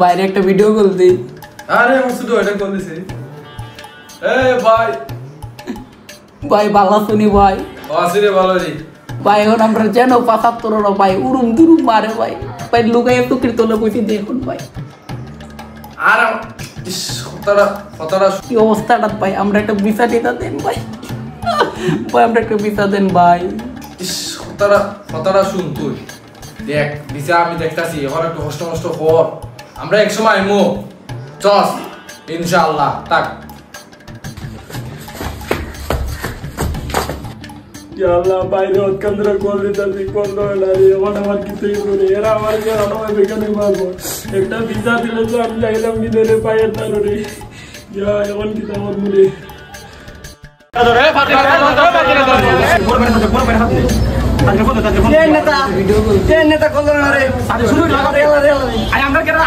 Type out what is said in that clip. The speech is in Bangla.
বাইরে একটা ভিডিও কল দিই। আরে মুসুদ এটা কল দিছে। ভাই ভাই বালা শুনি ভাই। আসিরে ভালো রে। ভাই এখন আমরা যেন ৭৫ ভাই উড়ুম দুরুম মারে ভাই। ভাই লুকাই একটু কীর্তনে কইছি দেখুন ভাই। আর হতারা কি অবস্থাটা ভাই, আমরা একটা ভিসা দিতে দেন ভাই। ভাই আমরা একটা ভিসা দেন ভাই। হতারা শুন তুই দেখ ভিসা আমি দেখতাছি এখন একটু কষ্ট মষ্ট কর, আমরা এক সময় আইমু চস ইনশাআল্লাহ তাক। আল্লাহ বাইরে অতকান্দ্রা কল দিতাছি কল না রে আমার কিছুই করে এরা আমার আমার বেকানে মারবো একটা ভিসা দিলে তো আমি যাইলাম বিদেরে পায়ের তার রে যা এখন কি আমার মুলে নেতা কল না রে শুরু লাগা রে আমরা কেন